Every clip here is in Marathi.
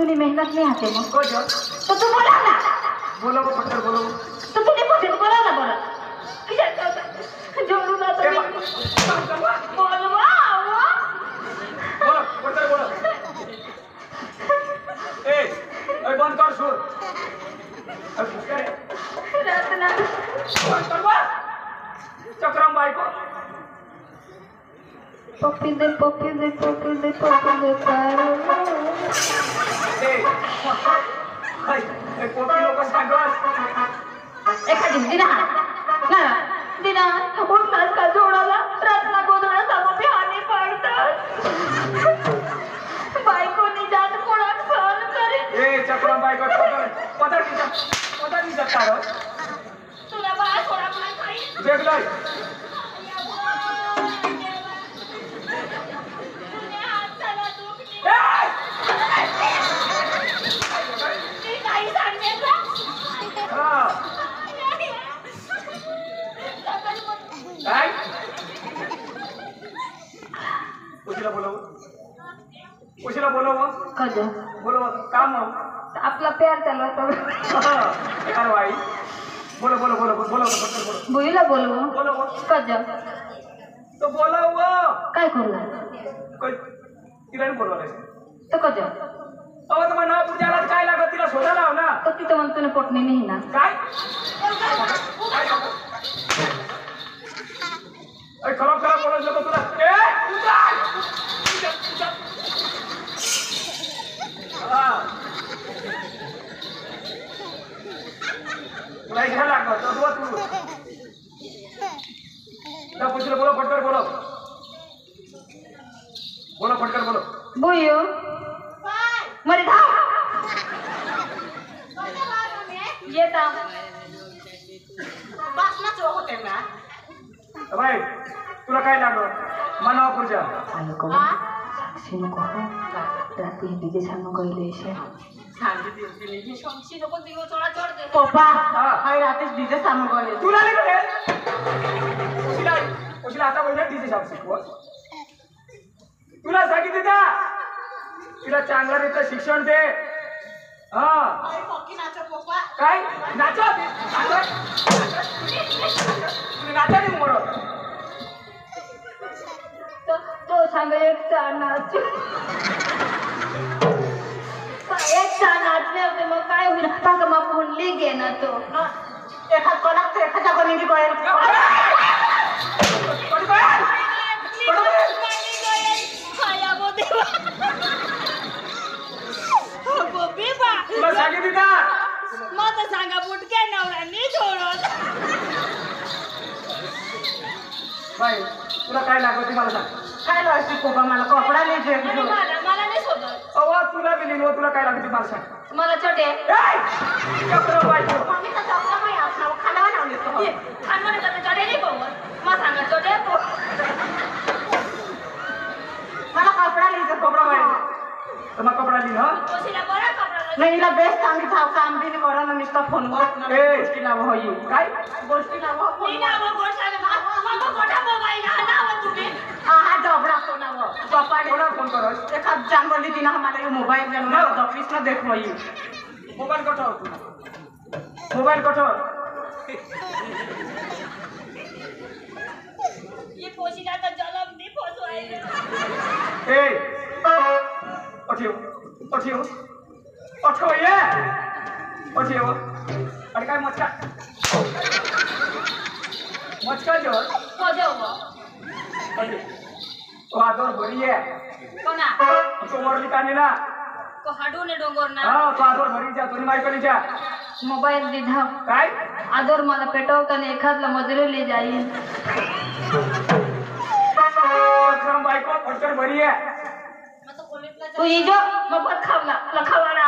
तूने मेहनत नहीं आते मग को जो तो तू बोला ना बोलो पटकर बोलो तो तूने पटकन बोला ना बोला किती जोडू ना तुम्ही बोलवा बोलो पटकर बोलो ए बंद कर सुर रत्ना बंद कर बा चक्रम भाई को पप्पी दे पारो ए हाय ए पोपी लोक सांगस एखादी दिना ना दिना बोट नाच का जोडाला रत्ना गोधळा सामो बिहाने पडतात बायकोनी जात कोणाक सहन करे ए चक्रम भाई को पदर की जत्ता तुला बाळा थोडा मला काही देख लाई उशीला बोलो कजो बोलो काम आपला प्यार चालू होता यार भाई बोलो बोलो बुईला बोलवू बोलो कजो तो बोला वो काय करू कोई तिला नाही बोलवलं तो कजो अहो तुम्हाला नाव पुजायला काय लागत तिला शोधायला लाव ना तो तिथं म्हणतो ना पोटणी नाही ना काय अरे खराब बोलत नको तुला तुला घ्यायला लागत तू पुशीला बोलो फटकर बोलो बुयो मरे धाव येता बसनाच होते ना भाई तुला काय लागलं मनावा पुढच्या आयो को साक्षी नको रात्री डीजे सांगू गईले शे सांगितली तिने साक्षी नको दिवस थोडा चढ दे पप्पा हाय रात्रीच डीजे सामू गले तुला नाही कडे उशीला आता पहिला डीजे सांग शिकव तुला सांगितलं का तिला चांगला रीतीचं शिक्षण दे हा हाय पक्की नाचो पप्पा काय नाचत नाचा मोर तो सांग एकटा नाच नाचले होते मग काय होईल टाका मग बोलली गे ना तो एखाद कोणाक एखाद्या कोणी कळेल तुला सांगितलं का मग सांगा बुटक्या नवऱ्यांनी सोडत बाई तुला काय लागत मला सांग काय लावशी पप्पा मला कपडा लिहिजे मला नाही सोडत अहो तुला बी लिहिलं तुला काय लागत मला सांग मला छोटे चक्र बाई मम्मी तर चपला नाही असणार खांदा लावली तो खान म्हणे तर छोटे नाही बघत मग सांगा छोटे मला कपडा लिहिजे कपडा बाई तुम्हा कपडा लिहि हा कोशीला बरा कपडा नाही हिला बेस्ट आम्ही काम बी नाही करा ना नुसता फोनवर ए गोष्टी लाव होई काय गोष्टी लाव मी नाव गोष्ट मग मोठा मोबाईल नाव तुम्ही हा डबडा कोणावर पप्पा कोणा फोन करत एखाद जानवली दिन हमारा ये मोबाइल में ना ऑफिस में देखो ही मोबाईल कठो मोबाईल कठो ये कोशीला तर जलम नाही पोचवायला ए अठो ये अरे काय मचका जो पोचव तो आदर भरी आहे कोणा तो वरली कानी ना को हाडू ने डोंगर ना हा तो आदर भरी जा तुम्ही मायकलीच्या मोबाईल दिधा काय आदर मला पेटवताना एखादला मजुरीला जाईल काम बायको फटकर भरी आहे तू इजो मफत खावला लखावाना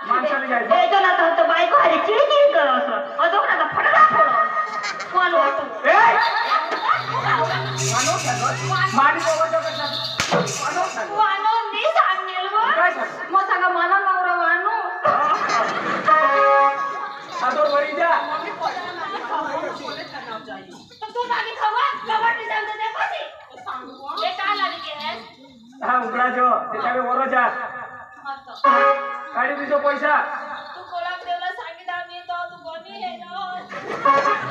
माणसाला जायचं ए जो ना तो बायको हरी चिडचिड कर असं अजो ना फटका फोड कोण वाटू ए मानी बाबा जगत वानो नी सांगेल काय मग सांगा मला नवरा वानो आदर भरी जा तू मागे खवा कबड्डी सांगते ते कशी हे काय लागले हा उघडा जो त्याच्याकडे वरो जा काढी तुझो पैसा तू कोणाक देवला सांगितलं मी तो तू कोणी हे ना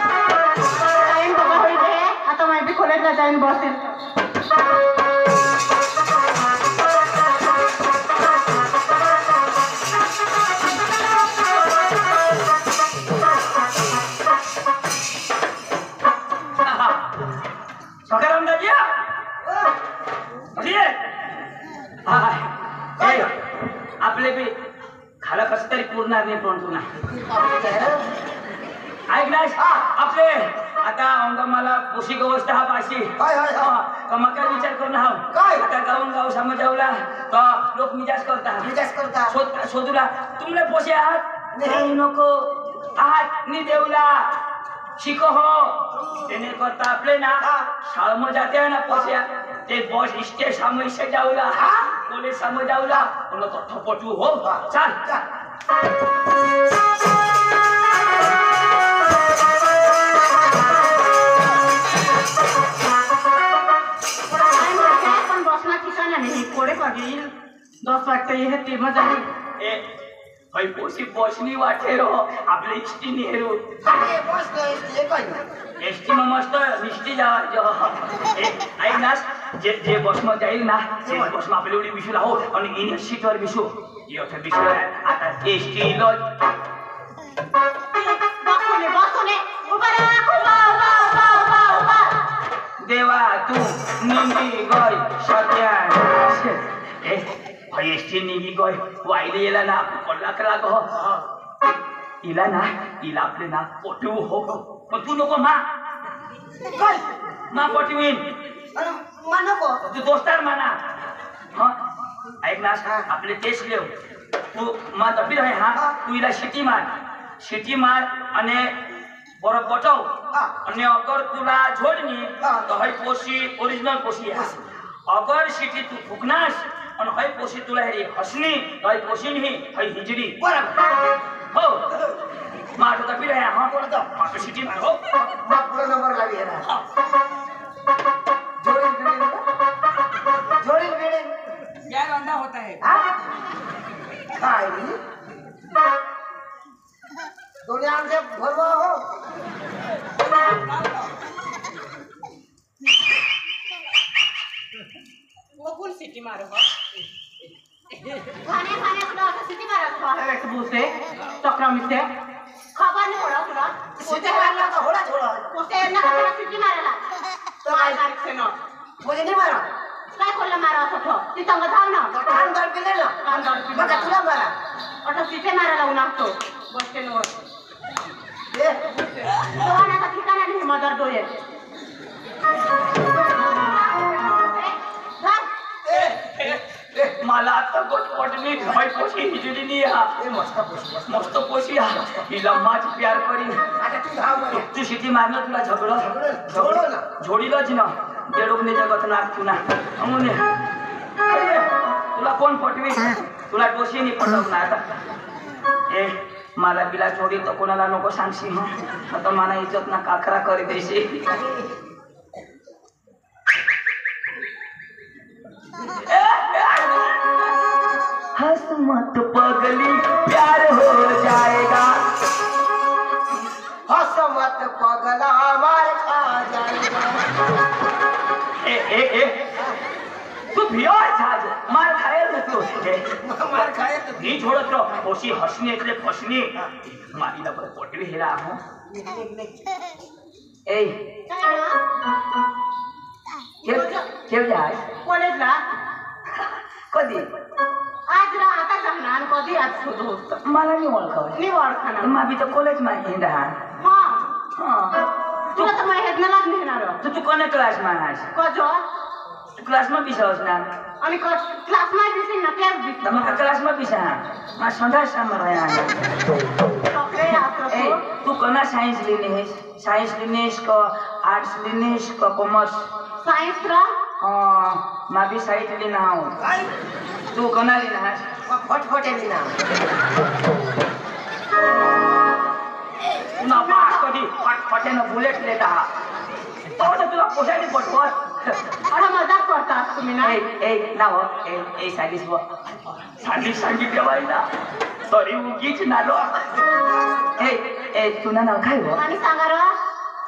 टाइम बघा होईल रे. आता माहिती कॉलेजला जाईन बसेल. सकाराम दाजिया आपले बी खाला कसं तरी पुरणार नाही पण तुला ऐक ना आपले आता मला पोषिक अवस्था हा पाशी कमा काय विचार करून हा काय? आता गाऊन गाव समजावला तर लोक मिजाज करता शोधूला तुमले पोषे आहात नाही नको आहात नि देवला शिको हो तेने करता आपले ना शाळम जाते ना पोस्या ते बॉस इष्टे सामयसे जाऊला कोले समजावला म्हणलं तो ठपटू हो चाल पण बसला ठिकाण नाही कोडे पाहिजे 10 वाजता हे ते मजा नाही. ए भाई पोसी बॉसनी वाटे रो आपले इष्टी नेहरू एसटी में मस्त निष्ठी जावा जो ऐक ना जे बस में जाईल ना ते बस में आपले एवढी विशू लावो आणि इन सीट वर विशू एवढ्या विशू आता एसटी लॉज बसोने उभा राहा. देवा तू निंगी गय सत्यान ए भाई एसटी निंगी गय वाईले येला ना पडला कला गो इला ना इला आपले ना पोटू हो पण तू नको मा काय मा पोटवीन तू दोस्तार माना हाँ ऐक ना आपले तेच लेव तू मा दबी रहे हाँ तू इला शिटी मार आणि बरं पटव आणि अगर तुला जोडनी तो हई पोशी ओरिजिनल पोशी है अगर शिटी तू फुकनास आणि हई पोशी तुला हेरी हसनी तो हई पोशी नहीं हई हिजड़ी हो मार तो दबी रहे हाँ हाँ तो शिटी मार हो पूरा नंबर लगी है ना जोड़ी क्या रंधा होता है खाई दुनिया से भरवा हो वो कौन सिटी मारो खाने कुठं असं सिटी मारत भूसे चक्रा मिसे खबर नाही पडत तुला सीधे मारना तो होड़ा छोड़ा पोसे यांना खबर सिटी मारायला तो आई तारीख से ना मुझे नहीं मारा काय खोलला मारा असं ठो ती संग धाव ना कान दर पिले ना कान दर पिले. मग तुला मारा आता सिटी मारायला उन्हातो बस स्टँडवर ये दोनाचा ठिकाणा नाही मदर डोये मला आता गोटपटनी हई पोशी हिजड़ी नहीं हा ये मस्त पोशी हा हिला माझ प्यार करी आता तू धाव मारे तू शिटी मारलं तुला झगडो ना झोडीलच ना देडोगने जगत ना तुला अमुने तुला कोण पटवी तुला पोशी नाही पटवणार आता ए मला बिला जोडी तर कोणाला नको सांगशी मग आता मला इज्जत ना काखरा करी देशी हंस मत पगली प्यार हो जाएगा हंस मत पगला मार खा जाएगा ए तू भियो आज मार खायल तू मार खाए तो नहीं छोड़त रो पोशी हसनी એટલે फसनी मारीला पर पोटवी हेरा हो ए केव जाय कॉलेजला कधी आज रा आता जाणार कधी आज शोध होत मला नाही ओळखव निवड खाना मा भी तो कॉलेज में हिंदा हा हां तुला तर माहित ना लागली येणार तू कोणत्या क्लास में आहेस कजो तू क्लास में बिसावस ना आणि क्लास मध्ये दिसेल ना त्याच दिसत तमका क्लास में बिसा मा संधा सामर आया सगळे ए असं तू कोणा सायन्स लिनेस को आर्ट्स लिनेस को कॉमर्स सायन्स रा हाँ मैं भी साइट लेना हूँ तू कोना लेना है फटफटे भी ना पुन्हा पास कधी फटफट्यानं बुलेट लेता तो तुला पोशाने पटवत अरे मजाक करतात तुम्ही ना ए नाव ए सालीस व सालीस सांगितलं बाई ना सॉरी उगीच नालो ए तुला नाव काय व आणि सांगा र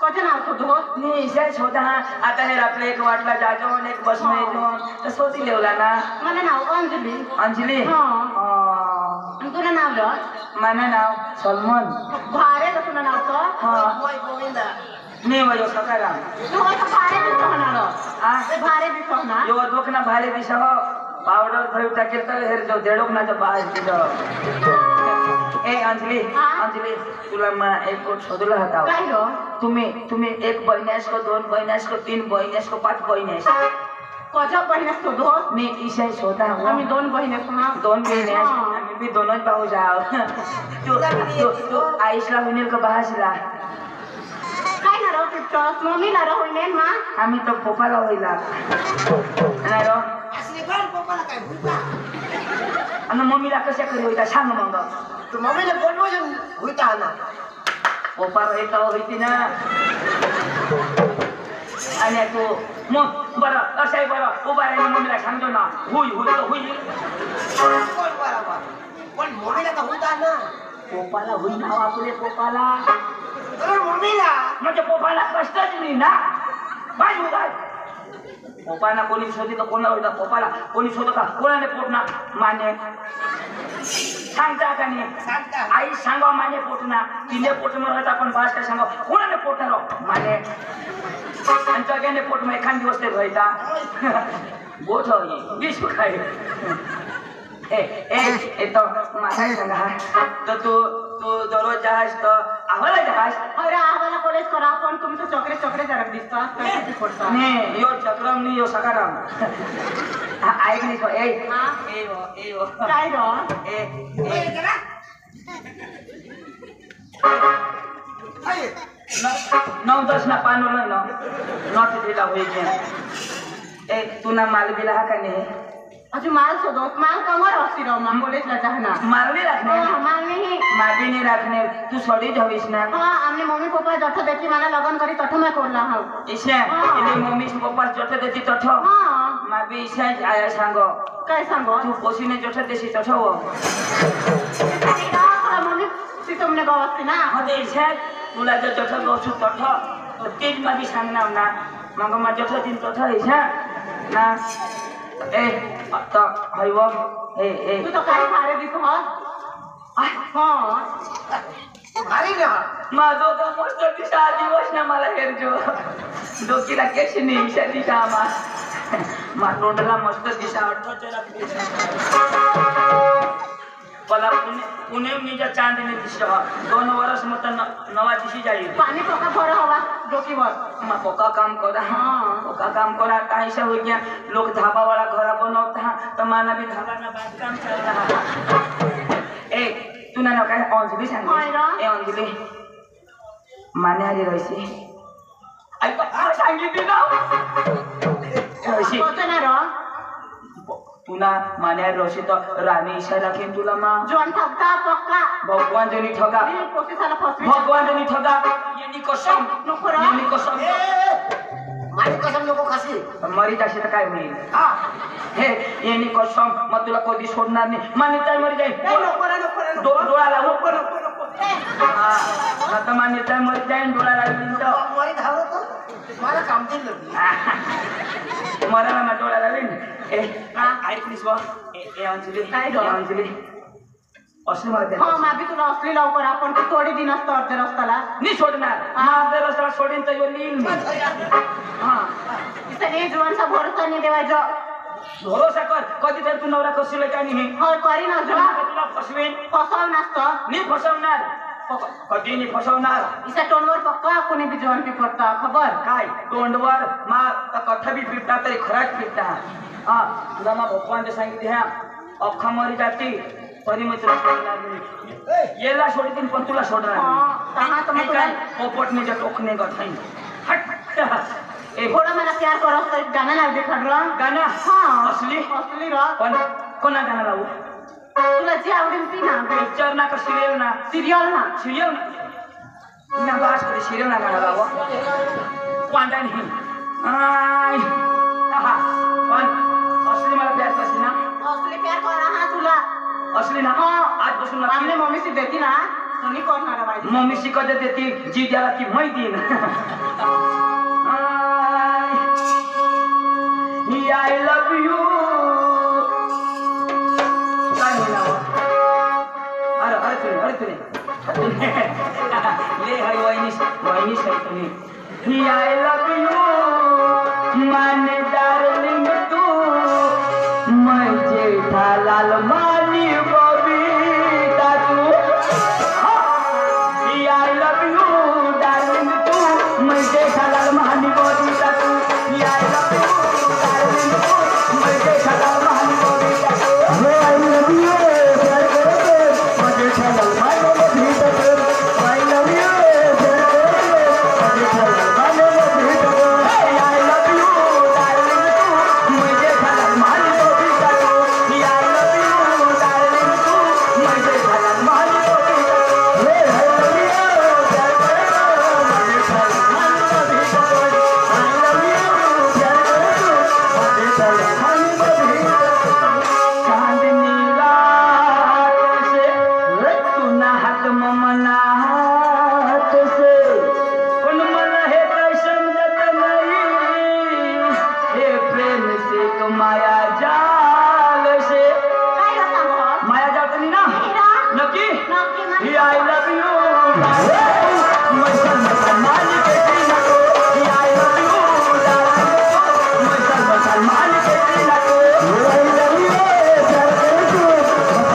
कोणतं नाव शोधू निशेष होता आता हे आपले एक वाटला जाजो एक बस में येतो तर सोती लेवला ना मला नाव अंजली अंजली आणि तुला नाव र माझं नाव सलमान भारे का तुला नाव तर मोय गोविंदा मी वयो सकाराम तू असं भारे दिसतो होणार आ ते भारे दिसतो ना यो दोकना भाले दिसा हो पावडर भरू टाकेल तर हेर जो देडोक ना जो बाज दिलो ए अंजली अंजली तुला मैं एक गोट शोधला होता काय रो तुम्ही एक बहिण्यास को दोन बहिण्यास को तीन बहिण्यास को पाच बहिण्यास कोणत्या बहिणी शोधो मी ईशा शोधा हूँ आम्ही दोन बहिणी हा दोन बहिणी आम्ही भी दोनों भाऊ जाओ तू आईशला विनील का बहासला काय ना रो पिक्चर्स मम्मीला रो होईन मा आम्ही तो पोपाला होईला नाही रो असली कोण पप्पाला काय भूता आणि मम्मीला कशा करी होईता सांग मग तू मम्मीला बोलवून भूता ना पोपा होईता होईती ना आणि तू मग बरं असंही बरं उभा राहिली मम्मीला सांगतो ना हुई हुई तर हुई कोण बरोबर पण मम्मीला तर भूता ना पोपाला हुई नाव आपले पोपाला अरे मम्मीला म्हणजे पोपाला कष्टच नाही ना बाय उदाय पोपाना कोणी शोधी तर कोणाला होता पोपाला कोणी शोध का कोणाने पोटना माने सांगता का नाही सांगता आई सांगा माने पोटना तिने पोट म्हणत आपण भाष काय सांगा कोणाने पोटणार माने आणि जगाने पोट मग एखाद दिवस ते व्हायचा गोठ विष काय ए तो माझा सांगा तर तू दररोज जहाज तर आम्हाला जहाज अरे आम्हाला कॉलेज करा पण तुमचं चॉकलेट चॉकलेट जरा दिसतात तर पडतात नाही यो चक्रम नाही यो सकाराम ऐक नाही तो काय रो नौ दस ना पानो नहीं ना नॉट दिला हुई क्या तू ना माल बिला का नहीं अजून माल शोधो माल कमर असती रो मा कॉलेजला जाणार माल नहीं रखने माल नाही माल भी नहीं रखने तू सड़ी धवीस ना हा आमने मम्मी पप्पा जठ देखी मला लग्न करी तठ मैं करला हा इसे इने मम्मी से पापा जट देती तठ हा मां भी इसे आया सांगो काय सांगो तू पोसी ने जट देसी तठ हो मम्मी ती तुमने गवस्ती ना मध्ये इसे तुला जर जट गोसु तठ तो तेज में भी सांगना ना मग मा जट दिन तठ इसे ना ए तो हईवो ए तू तो काय भारे दिसतो हा हा भारी ना माझो तो मस्त दिसा दिवस ना मला हेरजो डोकीला केश नाही इशा दिशा आमा मा तोंडला मस्त दिशा पला पुणे निजा चांदने दिशा 2 वर्ष मत नवा दिशी जाईल पाणी पोका भर हवा डोकीवर मा पोका काम करा काहीशा हो गया लोग धाबा वाला घर बनवता तर माना भी धाबा ना बांधकाम चल रहा ए तू ना काय अंजली सांग ए अंजली माने आली रहिसी आई पप्पा सांगितली ना रहिसी कोणतं ना रो तुना माने रहिसी तर राणी इशा राखीन तुला मा जोन ठगता पक्का भगवान जनी ठगा पोलिसाला फसवी भगवान जनी ठगा येनी कसम माझी कसम नको खाशी मरी जाशी तर काय होईल हा हे येनी कसम मग तुला कधी सोडणार नाही मान्यता मरी जाईल डोळा लावू आता मान्यता मरी जाईल डोळा लागली तर मरी धावतो मला काम दिलं मराला ना डोळा लागेल ऐकलीस बा ए अंजली अंजली असली मला हो माबी तुला असली लवकर आपण ती थोडी दिन असतं अर्ध्या रस्त्याला नाही सोडणार अर्ध्या रस्त्याला सोडीन तर यो लिहिल मी हा सगळे जीवनचा भरोसा नाही देवायचा भरोसा कर कधी तर तू नवरा कशी काय नाही हो करी ना जो तुला फसवेन फसव नसतं नाही फसवणार कधी नाही फसवणार इसा तोंडवर पक्का कोणी बी जीवन पिपडता खबर काय तोंडवर मा कथा बी पिपटा तरी खराच पिपटा हा तुला मा भगवान सांगितले ह्या अख्खा मरी जाती तरी मी तुला सोडणार नाही येला सोडतील पण तुला सोडणार नाही पोपटने जे टोकणे गठाई हट थोडं मला प्यार करत तर गाणं लावते खडलं गाणं हा असली असली रा पण कोणा गाणं लावू तुला जी आवडेल ती ना पिक्चर ना का सिरियल ना सिरियल ना सिरियल ना ना बास करे शिरे ना गाना गावा वांदा नहीं आय आहा पण असली मला प्यार करते ना असली प्यार करा हा तुला असली ना आजपासून आपली नक्की मम्मी सी देती ना तुम्ही करणार बाई मम्मी शिकत देते जी द्याला की माहिती आय लव्ह यू काय नाव अरे तुने ले हाय वहिनीस है तुम्ही आय लव्ह यू माने डार्लिंग तू मैं जेठालाल मानी बबीता तू I love you darling तू मैं जेठालाल मानी बबीता तू I love you darling तू मैं जेठालाल मानी बबीता तू I love you प्यार करके मैं जेठालाल मानी बबीता तू I love you प्यार करके मैं जेठालाल मानी बबीता तू I love you darling तू मैं जेठालाल मानी बबीता तू I love you darling तू मैं जेठालाल मानी बबीता तू माया जाल से काय ग सांगो माया जाल तनी ना नक्की नक्की I love you मैं सलमान के सीना को I love you मैं सलमान के सीना को I love you प्यार करके मैं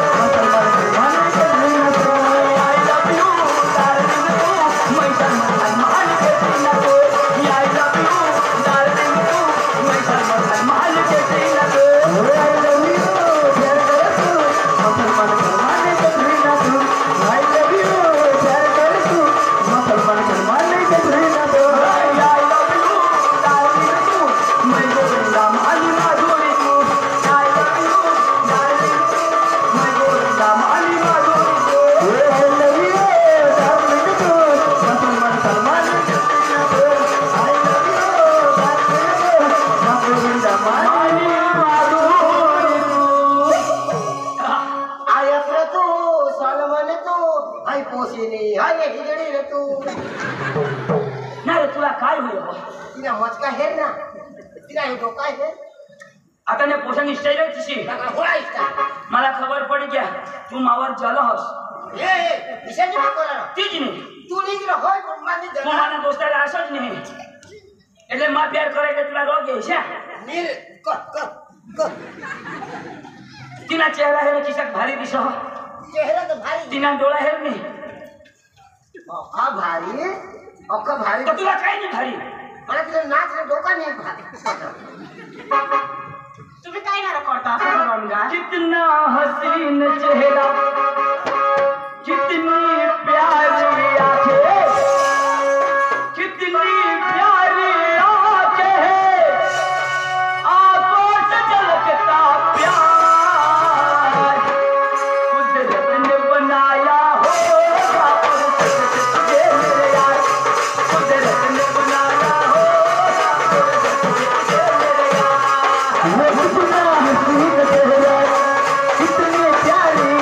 सलमान के सीना को I love you प्यार करके मैं सलमान के सीना को I love you darling मैं सलमान के सीना को I love you darling मैं सलमान के सीना को I love you प्यार करके मुसलमान सलमान के सीना को I love you प्यार करके मुसलमान सलमान के सीना को I love you darling मैं गोविंदा माली माधुरी को I love you darling मैं गोविंदा माली माधुरी को I love you darling मुसलमान सलमान के सीना को I love you darling मैं गोविंदा माली माधुरी को आयस रे तू सलमान तू हाय पोसिनी हाय हिजडी रे तू ना रे तुला काय होईल तिला मचका हेर ना तिला हे डोका हे आता ने पोषण स्टाईल आहे तशी नका होळायस का मला खबर पडी क्या तू मावर झाला हस ए विषयाची नको ना तीच नाही तू निघला होय पण मानी तू जगा मला दोस्ताला असंच नाही એટલે માં પ્યાર કરે કે तुला रोग आहे છે नीर क तिना चेहरा हे किशात भारी दिसो चेहरा तर भारी तिना डोळा हे नाही हा भारी अख्खा भारी तर तुला काय नाही भारी मला तिला नाच रे डोका नाही भारी तुम्ही काय नाही करता असं रंगा कितना हसीन चेहरा कितनी प्यारी आंखें कितनी प्यारी आंखें आंखों से झलकता प्यार कुदरत ने बनाया होगा तुझे मेरे यार कुदरत ने बनाया होगा तुझे मेरे यार वो कितना हसीन चेहरा कितनी प्यारी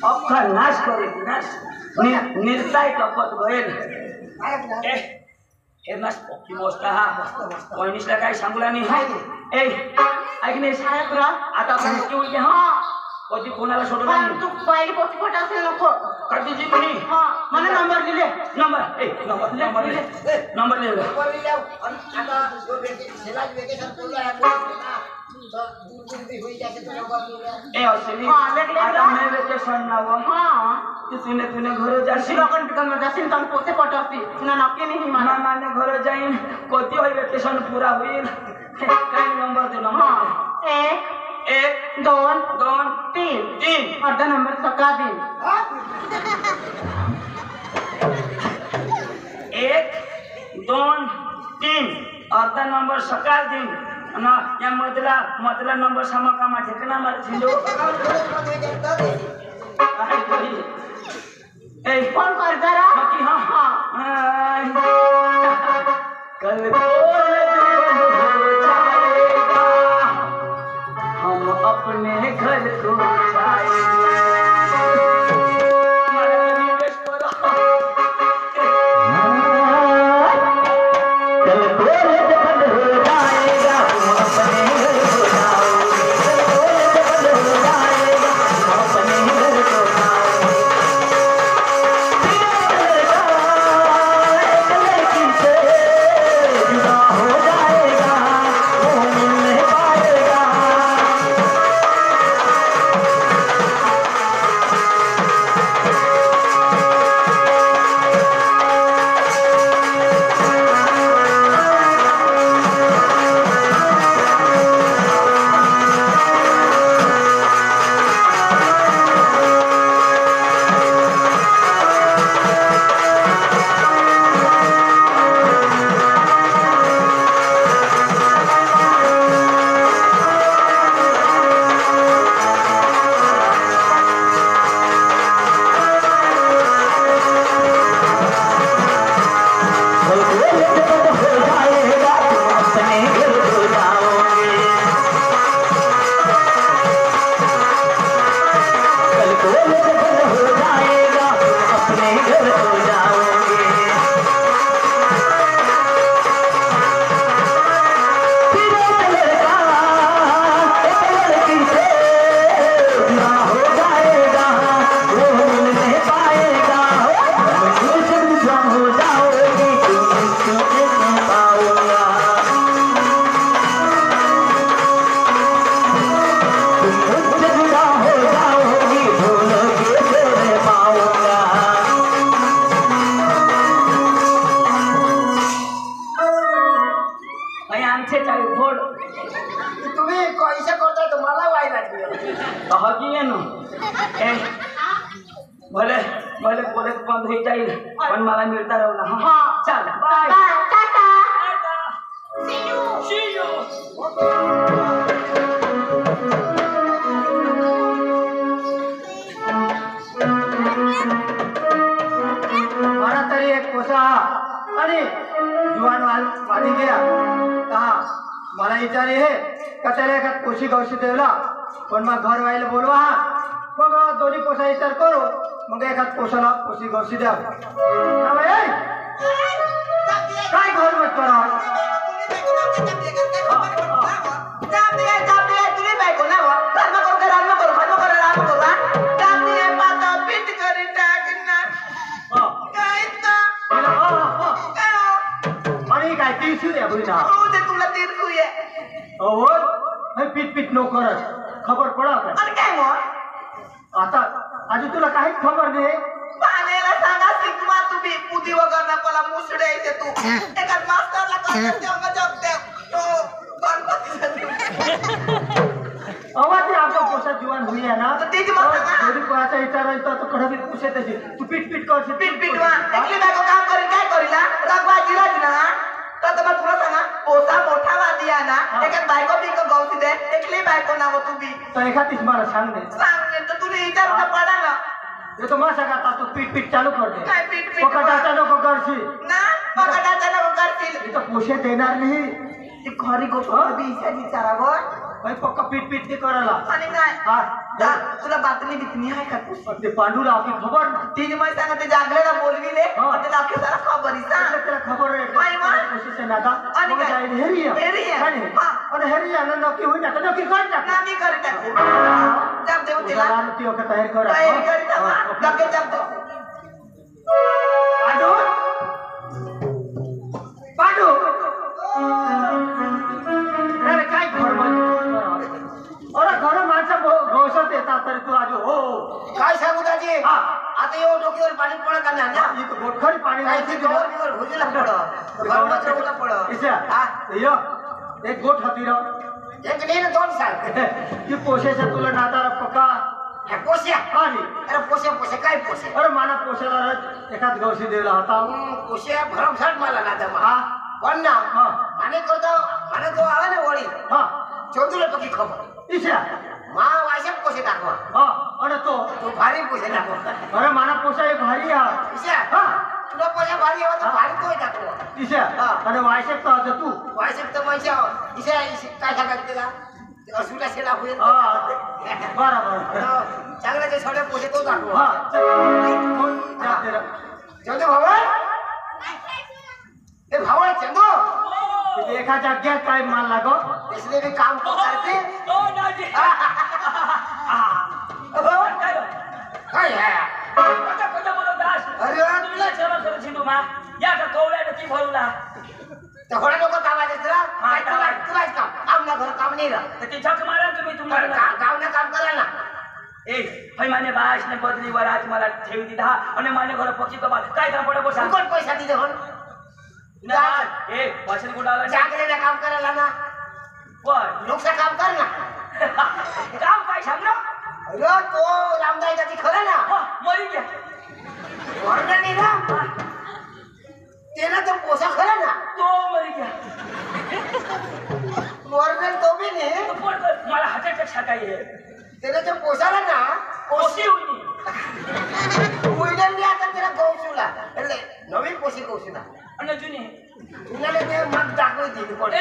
अख्खा नाश करेल नाश निर्ताय कपत होईल हे नाश पक्की मस्त हा वहिनीसला काय सांगला नाही ए ऐकणे साहेब राव आता आपण की उलटे हा कधी कोणाला सोडला नाही तू पहिली पोस्ट फोट असेल नको कधीची कोणी हा मला नंबर दिले number A number number number ले आता जो वेकेशन चालू आहे ए असली हाँ, लेकिन आता मैं वेकेशन ना वो हाँ तूने तूने घर जासी सिलोकन पिकन में जसिन तम पोते पटसी ना नक्की नहीं माना माने घर जाईन कोती होई वेकेशन पूरा होईल काय नंबर दे नंबर हाँ एक दोन तीन अर्धा नंबर सका दिन 1 2 3 अर्धा नंबर सकाळ दिन ना या मधला नंबर सामा कामा ठेकना मार छिंडो ए फोन कर जरा बाकी हां कल हम अपने घर को जाएंगे तुम्ही पैसे करता तो मला वाई लागली भले भले कॉलेज बंद हो जाईल पण मला मिळता राहू ना हाँ चल बाय टाटा See you. मला तरी एक कोसा आणि जुवान वाणी गया कहा मला विचार हे का त्याला एखाद कोशी गवशी देवला पण मग घर व्हायला बोलवा मग दोन्ही कोसा विचार करू मग एखाद कोसाला कोशी गवशी द्या काय घर मत करा आणि काय तीर्थ द्या बुईना तुला तीर्थ अहो पीट पीट नो करत खबर पडा आणि काय मग आता आधी तुला काहीच खबर नाही पाण्याला सांगा शिकवा तुम्ही पुती वगैरे नकोला मुसडे येते तू एका मास्तरला करते अंग जगते तो गणपती अवा ते आपला पोषा जीवन हुई आहे ना तर त्याची मस्त का? जरी कोणाचा विचारायचा तो कडवी पुषे त्याची तू पीट पीट करशील पीठ पीठ वा एकली बायको काम करेल काय करील रगवा जिराज ना तर तुला सांगा पोसा मोठा वादी आहे ना एका बायको बिको गवती दे एकली बायको नाव तुम्ही तर एखादीच मला सांग दे सांग तर तुला विचार पडा ना ये तो मस्त का तू पीठ पीठ चालू कर दे काय पीठ पकडाचा नको करशील ना पकडाचा नको करशील मी तर पोशे देणार नाही ती खरी गोष्ट कधी इच्छा विचारावर भाई पक्का पीठ पीठ ते करायला आणि काय हा तुला बातमी बितमी आहे का तू ते पांडूला आपली खबर ना तिने मग सांगा ते जागलेला बोलविले हा. त्याला आपली जरा खबरी सांग त्याला खबर आहे काय मग? पोशेचे नाता आणि मग काय? जाईल हेरिया हेरिया. हा. आणि हेरिया ना नक्की होईल ना नक्की कर टाक ना मी करत टाकू जब देऊ तिला ती वखत तयार कर तयारी करीत डबे जब देऊ पांडू पांडू अरे काय घर अरे घर माणसं घोषत येतात तरी तू आज हो काय सांगू दाजी हा. आता एवढं डोक्यावर पाणी पडत आलं ना इथं गोठखडी पाणी काय नाही ते गवर बिवर भुजीला पडत गवळा चौला पडत इच्छा हा यो एक गोठ होती राव एक नाही ना दोन सांग ती पोशेच्या तुला नाताला पक्का हे पोस्या आणि अरे पोस्या पोस्या काय पोस्या अरे मला पोशाला एखाद गवशी दिला होता पोस्या भरमसाठ मला ना दमा हा पण ना हा. माने करतो माने तो आला ना वळी हा चौधुला पकी खबर इच्छा मा वाशक पोसे दाखवा हा आणि तो तो भारी पोसे दाखवा अरे मला पोशा एक भारी हा इशा हा तुला पोस्या भारी हवा तर भारी तोय दाखवा इच्छा हा. आणि वायशेक तो आता तू वाशक तर माझ्या इशा काय सांगायचं त्याला असुला शेला होईल हा बरोबर चांगल्याचे सगळे पोसे तो दाखवा हा चल चंदू भावा ए भावा चंदू एका जाग्यात काय माल लागो इसलिए भी काम को करते ओ दाजी काय है कथा कथा बोलवतास अरे तुला सर्व सर्व छिंडू मा या का कवड्या की भरूला तर होणे लोक कामाचे तुला हा, काय तुला तुलाच काम आमना घर काम नाही रा तर ती झक मारा तुम्ही पण तुम्हाला गावना काम करा ना ए भाई माने बास ने बदलीवर आज मला ठेवी दिधा आणि माने घर पक्षी कबा काय काम पडे बोसा फुकट पैसा दिले हो ना ए वाचन कुडाला चांगले काम करायला ना पण लोकसा काम कर ना काम काय सांग ना अरे तो रामदाई का ती खरं ना हा, मरी गया वर्ण नाही ना तेना तो पोसा खरं ना तो मरी गया वर्ण तो बी नाही तो पण मला हातात छकाई आहे तेना तो पोसाला ना कोशी होई उलटन बी आता त्याला कौशुला એટલે નવી પોસી કૌશુલા અને जुनी तुला ते मग दाखवू दिली कोण ए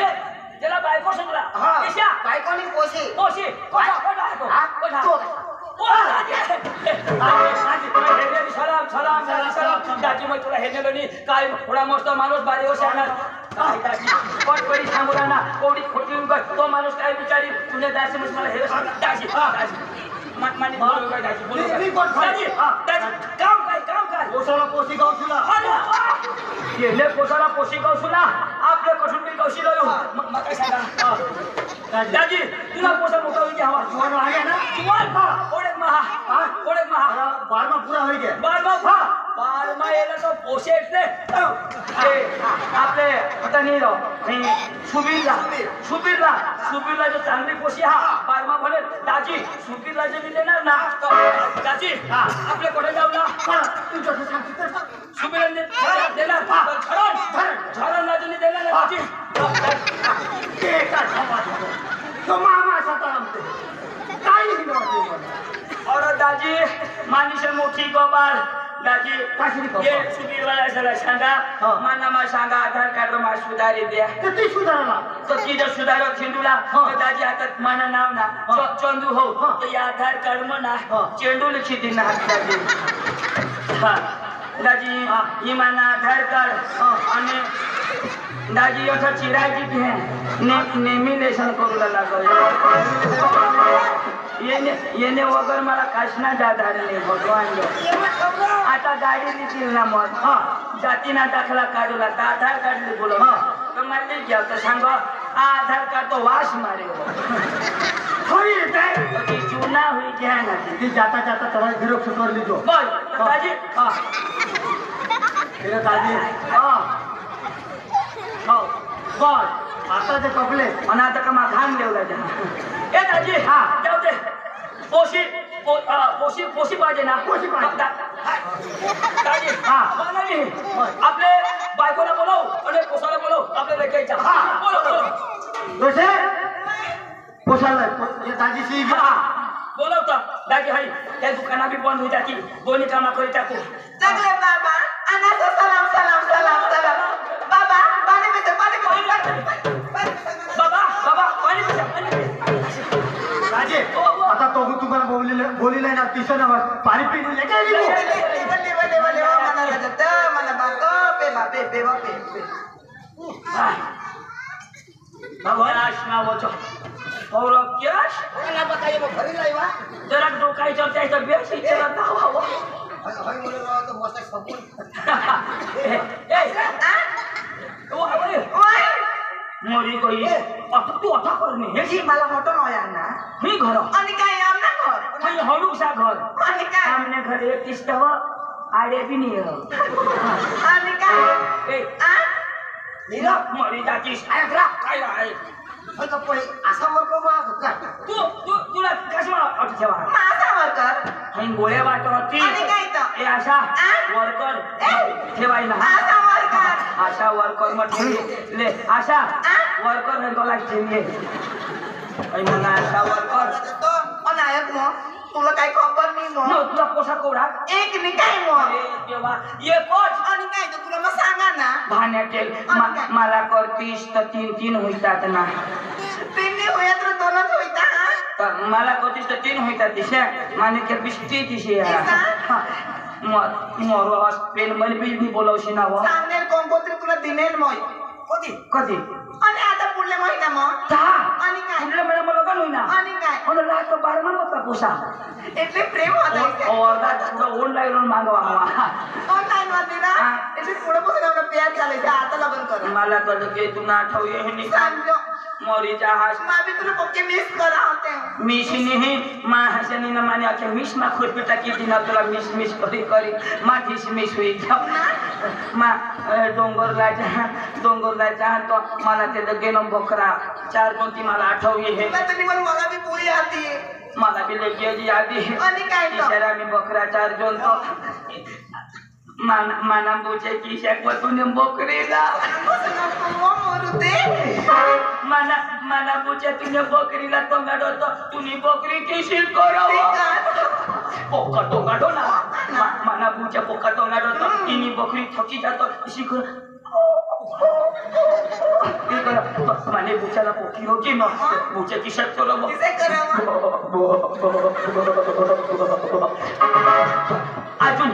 त्याला बायको सांगला हा केशा बायकोनी पोसी कोशी कोठा कोठा तो हा कोठा तो सलाम सलाम सलाम दाजी मग तुला हे नेलो नी काय थोडा मस्त माणूस बारी वर्ष आणणार काय दाजी कोण कोणी सांगू ना कोणी खोटी तो माणूस काय विचारी तुने दाजी मग मला हे दाजी दाजी माने बोलू काय दाजी बोलू मी कोण दाजी दाजी काम काय पोशाला पोशी गवशीला अरे येले पोसाला पोशी गवसुला आपले कुटुंबी गवशी लोयो मग काय सांगा दाजी तुला पोसा मोठा होई हवा जुवान आहे ना जुवान ओळख महा ओळख महा बारमा पुरा होई गे बारमा येला तो पोसे એટલે आपले पता नाही रो सुबीरला जो चांगली पोशी हा बारमा भले दाजी सुबीरला जे मी देणार ना दाजी आपले कोठे जाऊ ना तू जसं सांगतो सुबीरने देणार झरण राजूने देणार ना दाजी ते काय समाज तो मामा सातारामते काय नाही और दाजी मानिशे मोठी गोबाळ दाजी काशी गोबाळ ये सुबीर वाला सला सांगा माना मा सांगा आधार कार्ड मा सुधारी द्या किती सुधारला तो किती सुधारक चेंडूला दाजी आता माना नाव ना चंदू हो तो या आधार कार्ड मना चेंडू लिखी दिना दाजी हा दाजी ही माना आधार कार्ड आणि दाजी योचा चिरायची घे नेमिनेशन करूला लागल येणे वगैरे मला काशना जाधार नाही भगवान आता गाडी लिहितील ना मग जातीना दाखला काढूला आधार कार्ड बोलो तर मला घ्या तर सांग आधार कार्ड तो वास मारे होई येते ती जुना हुई घ्या ना ती जाता जाता तवा झेरॉक्स कर लीजो बोल दाजी तेरा दादी बोल आता ते कपले आणि आता का मा घाम देवला जा ए दाजी जाऊ दे पोशी पाहिजे ना पोशी पाहिजे. दाजी मला नाही आपले बायकोला बोलव आणि पोसाला बोलव आपल्याला घ्यायचा बोलव दोषे पोसाला दाजीशी बोलवता दाजी हाई त्या दुकाना बी बंद होत्या की दोन्ही कामा करी टाकू चांगले बाबा अनाथ सलाम सलाम सलाम सलाम बाबा पाणी पिते बाबा बाबा पाणी पिजा दाजी आता तो तुम्हाला बोलिले ना तिसरं नाव पाणी पिणे काय मला बाबा पे बापे पे बापे भगवान आशना वचो और क्या मला बताइए मग घरी जाईवा जरा डोकाई चर्चायचं बेस इच्छा दावा हय म्हणून राव तो मस्त सपून मोरी कोई तू अथा करणे हे जी मला मोठं नव्या ना मी घर आणि काय आमना घर मी हडूसा घर आणि काय आमने घर एक तिष्ठव आडे बी नाही आणि काय ए नीरा मोरी जातीस ऐकरा काय आहे हय का पै असा वर्ग माग का तुला कसमा अट ठेवा माझा वर्कर हई गोळ्या वाटत होती आणि काय तर ए आशा वर्कर ठेवाय ना माझा वर्कर आशा वर्कर मग ठेवले ले आशा वर्कर है गोला ठेवले आई मना आशा वर्कर तो अनायक मग तुला काही खबर नाही न मग तुला पोसा कोडा एक नाही काय मग अरे देवा ये पोच आणि काय तर तुला मग सांगा ना भाण्याटेल मला करतीस तर 3 होईतात ना तिन्ही होयात तर दोनच होईता हा तर मला करतीस तर 3 होईतात दिशा माने के बिस्टी दिशे मोर पेन मन बी बोलवशी ना व सांगेल कोणकोतरी तुला दिनेल मग कधी आणि आता पुढल्या महिना मग ता आणि काय पुढल्या महिना मला का होईना आणि काय म्हणून लाख 12 महिना होता पोसा એટલે પ્રેમ હતા ઓરડા થોડો ઓનલાઈન માંગવા ઓનલાઈન मध्ये ना એટલે पुढे पुढे आपला प्यार चालायचा आता लग्न कर मला कळलं की तू ना आठव हे नाही समजो मोरी जहाज माबी तुला पक्के मिस करा होते मिशनी ही मा हसनी ना माने आखे मिश मा खुरपिटा की दिना तुला मिस करी मा ठिस मिस होई जाऊ मा डोंगरला जा तो मला ते गेनम बकरा 4 मला आठवली हे तुला तरी पण मला बी पोळी आती मला बी लेकी आधी आणि काय तो इशारा मी बकरा 4 तो माना बोचे की शेकवतून बकरीला माना बोचे तुने बकरीला तो गाडो तो तुनी बकरी किशील करावं पोका तो गाडो ना माना बोचे पोका तो गाडो तो तिनी बकरी थकी जातो शिक माने बुचाला पोकी होती ना बुचे की शेक करो किसे अजून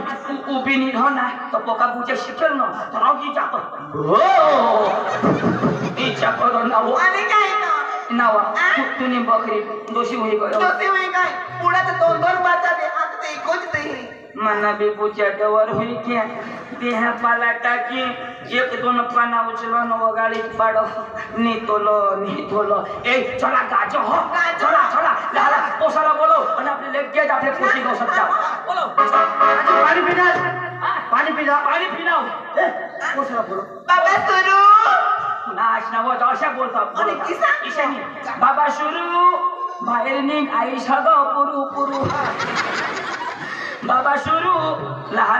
उभी नाही हो ना तर पोका बुचे शिकेल ना तर रागी जातो इच्छा करो ना हो आणि काय तो नावा तुनी बकरी दोषी होई गयो दोषी होई काय पुढे तर दोन बाचा दे आता ते एकच ते मना बी बुच्या डवर होई के देह पाला टाकी 1-2 पाना उचलो न गाडी पाडो नी तोलो ए चला गाजो हो चला लाला पोसाला बोलो आणि आपले लेग गेट आपले पोसी गो सकता बोलो पाणी पिना पोसाला बोलो बाबा सुरू नाच ना वो अशा बोलतो आणि किसा ईशानी बाबा सुरू बाहेर निघ आई सगळं पुरू बाबा सुरू लहान